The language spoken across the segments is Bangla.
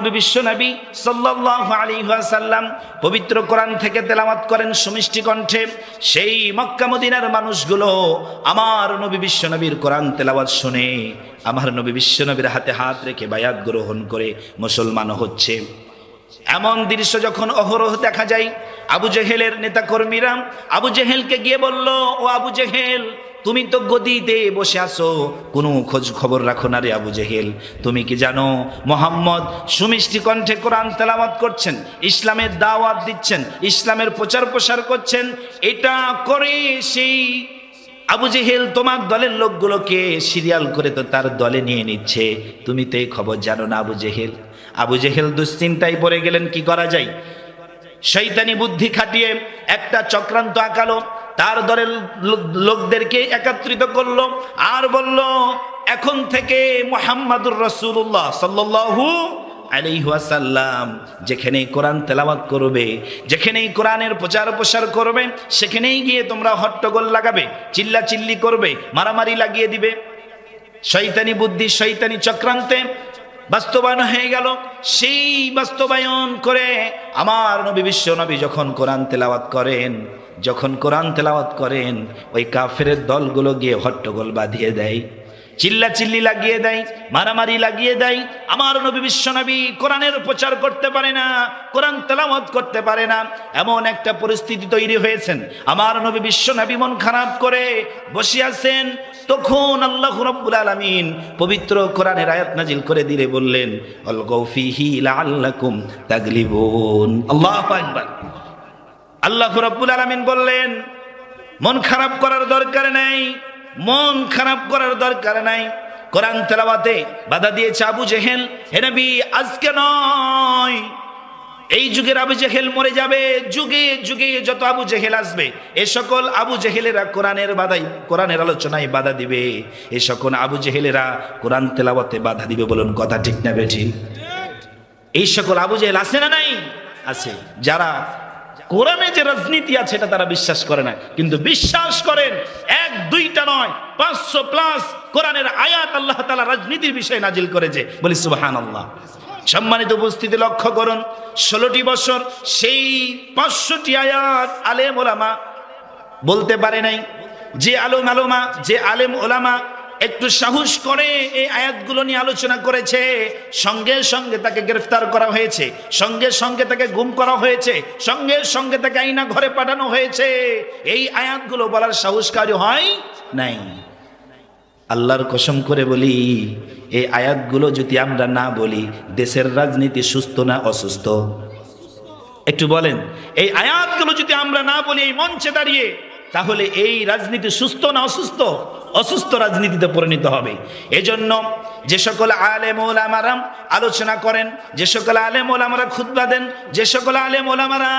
বিশ্বনবী সাল্লাল্লাহু আলাইহি ওয়াসাল্লাম পবিত্র কোরআন থেকে তেলাওয়াত করেন সুমিষ্টি কণ্ঠে। সেই মক্কা মদিনার মানুষগুলো আমার নবী বিশ্বনবীর কোরআন তেলাওয়াত শুনে আমার নবী বিশ্বনবীর হাতে হাত রেখে বায়াত গ্রহণ করে মুসলমান হচ্ছে। এমন দৃশ্য যখন অহরহ দেখা যায়, আবু জেহেলের নেতাকর্মীরা আবু জেহেলকে গিয়ে বলল, ও আবু জেহেল, তুমি তো গদিতে বসে আছো, কোনো খোঁজ খবর রাখো না রে আবু জেহেল। তুমি কি জানো মুহাম্মদ সুমিষ্টি কণ্ঠে কোরআন তেলাওয়াত করছেন, ইসলামের দাওয়াত দিচ্ছেন, ইসলামের প্রচার প্রসার করছেন। এটা করে সেই আবু জেহেল তোমার দলের লোকগুলোকে সিরিয়াল করে তো তার দলে নিয়ে নিচ্ছে, তুমি তো এই খবর জানো না আবু জেহেল। আবু জেহেল দুশ্চিন্তায় পড়ে গেলেন, কি করা যায়। শয়তানি বুদ্ধি খাটিয়ে একটা চক্রান্ত আঁকালো, তার দলের লোকদেরকে একত্রিত করলো আর বলল, এখন থেকে মুহাম্মাদুর রাসূলুল্লাহ সাল্লাল্লাহু আলাইহি ওয়াসাল্লাম যেখানেই কোরআন তেলাওয়াত করবে, যেখানেই কোরআনের প্রচার প্রসার করবে, সেখানেই গিয়ে তোমরা হট্টগোল লাগাবে, চিল্লাচিল্লি করবে, মারামারি লাগিয়ে দিবে। শয়তানি বুদ্ধি শয়তানি চক্রান্তে বাস্তবায়ন হয়ে গেল। সেই বাস্তবায়ন করে আমার নবী বিশ্ব নবী যখন কোরআন তেলাওয়াত করেন, ওই কাফেরের দলগুলো গিয়ে হট্টগোল বাঁধিয়ে দেয়, চিল্লাচিল্লি লাগিয়ে দেয়, মারামারি লাগিয়ে দেয়। আমার নবী বিশ্ব নবী কোরআনের প্রচার করতে পারে না, কোরআন তেলাওয়াত করতে পারে না, এমন একটা পরিস্থিতি তৈরি হয়েছেন। আমার নবী বিশ্ব নবী মন খারাপ করে বসে আছেন। তখন আল্লাহ রাব্বুল আলামিন পবিত্র কোরআনের আয়াত নাজিল করে দিলে বললেন, আলগাউ ফীহি লাআল্লাকুম তাগলিবুন। আল্লাহু আকবার। আল্লাহ রাব্বুল আলামিন বললেন, মন খারাপ করার দরকার নাই, মন খারাপ করার দরকার নাই। কোরআন তেলাওয়াতে বাধা দিয়েছে আবু জেহেল। হে নবী, আজকে নয়, এই যুগের আবু জেহেল মরে যাবে, যুগে যুগে যত আবু জেহেল আসবে, এ সকল আবু জেহেলেরা কোরআনের আলোচনায় বাধা দিবে, এ সকল আবু জেহেলেরা কোরআন তেলাওয়াতে বাধা দিবে। বলুন কথা ঠিক না বেঠিক? এই সকল আবু জেহেল আছে না নাই? আছে। যারা কোরআনে যে রাজনীতি আছে এটা তারা বিশ্বাস করে না, কিন্তু বিশ্বাস করেন এক দুইটা নয়, 500+ কোরআনের আয়াত আল্লাহ তাআলা রাজনীতির বিষয়ে নাজিল করেছে। বলি সুবহানাল্লাহ। সম্মানিত উপস্থিতি, লক্ষ্য করুন, 16টি বছর সেই 500টি আয়াত আলেম ওলামা বলতে পারে নাই। যে আলেম ওলামা একটু সাহস করে এই আয়াতগুলো নিয়ে আলোচনা করেছে, সঙ্গে সঙ্গে তাকে গ্রেফতার করা হয়েছে, সঙ্গে সঙ্গে তাকে গুম করা হয়েছে, সঙ্গে সঙ্গে তাকে আইনা ঘরে পাঠানো হয়েছে। এই আয়াতগুলো বলার সাহসকারী হয় নাই। আল্লাহর কসম করে বলি, এই আয়াতগুলো যদি আমরা না বলি, দেশের রাজনীতি সুস্থ না অসুস্থ? একটু বলেন, এই আয়াতগুলো যদি আমরা না বলি এই মঞ্চে দাঁড়িয়ে, তাহলে এই রাজনীতি সুস্থ না অসুস্থ? অসুস্থ রাজনীতিতে পরিণত হবে। এজন্য যে সকল আলেম ওলামারা আলোচনা করেন, যে সকল আলেম ওলামারা খুতবা দেন, যে সকল আলেম ওলামারা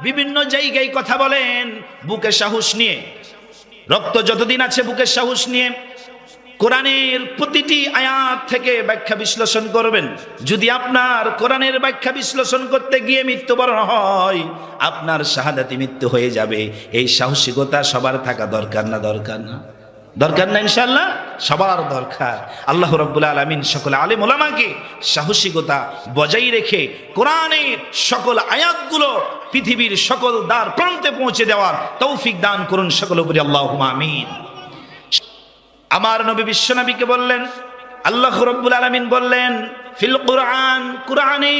বিভিন্ন জায়গায় কথা বলেন, বুকে সাহস নিয়ে, রক্ত যতদিন আছে বুকে সাহস নিয়ে কোরআনের প্রতিটি আয়াত থেকে ব্যাখ্যা বিশ্লেষণ করবেন। যদি আপনার কোরআনের ব্যাখ্যা বিশ্লেষণ করতে গিয়ে মৃত্যুবরণ হয়, আপনার শাহাদাতি মৃত্যু হয়ে যাবে। এই সাহসিকতা সবার থাকা দরকার না? দরকার না? দরকার না? ইনশাআল্লাহ সবার দরকার। আল্লাহ রাব্বুল আলামিন সকল আলেম ওলামাকে সাহসিকতা বজায় রেখে কোরআনের সকল আয়াতগুলো পৃথিবীর সকল দ্বার প্রান্তে পৌঁছে দেওয়ার তৌফিক দান করুন সকল উপরে আল্লাহুম্মা আমিন। আমার নবী বিশ্বনবীকে বললেন, আল্লাহ রাব্বুল আলামিন বললেন, ফিল কুরআন, কুরআনে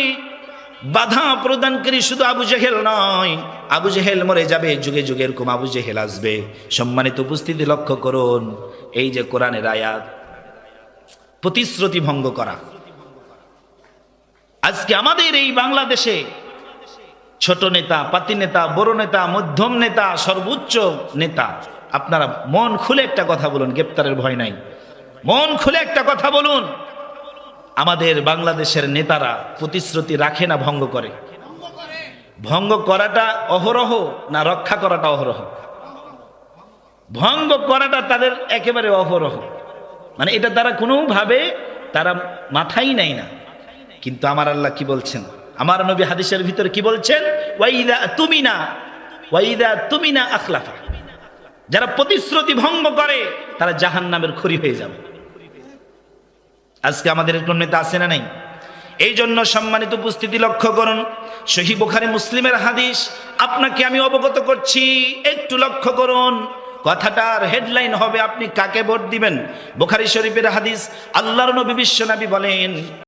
বাধা প্রদানকারী শুধু আবু জেহেল নয়, আবু জেহেল মরে যাবে, যুগে যুগে এরকম আবু জেহেল আসবে। সম্মানিত উপস্থিতি, লক্ষ্য করুন, এই যে কোরআনের আয়াত প্রতিশ্রুতি ভঙ্গ করা। আজকে আমাদের এই বাংলাদেশে ছোট নেতা, পাতি নেতা, বড় নেতা, মধ্যম নেতা, সর্বোচ্চ নেতা, আপনারা মন খুলে একটা কথা বলুন, গ্রেপ্তারের ভয় নাই, মন খুলে একটা কথা বলুন, আমাদের বাংলাদেশের নেতারা প্রতিশ্রুতি রাখে না ভঙ্গ করে? ভঙ্গ করাটা অহরহ না রক্ষা করাটা অহরহ? ভঙ্গ করাটা তাদের একেবারে অহরহ, মানে এটা তারা কোনোভাবে তারা মাথায় নেয় না। কিন্তু আমার আল্লাহ কি বলছেন, আমার নবী হাদিসের ভিতরে কি বলছেন, ওয়াইদা তুমিনা আখলাফা, যারা প্রতিশ্রুতি ভঙ্গ করে তারা জাহান্নামের খড়ি হয়ে যাবে। আজকে আমাদের এরকম নেতা আছে না নাই? এই জন্য সম্মানিত উপস্থিতি লক্ষ্য করুন, সহিহ বুখারী মুসলিমের হাদিস আপনাকে আমি অবগত করছি, একটু লক্ষ্য করুন। কথাটার হেডলাইন হবে আপনি কাকে ভোট দিবেন। বুখারী শরীফের হাদিস, আল্লাহর নবী বিশ্বনবী বলেন,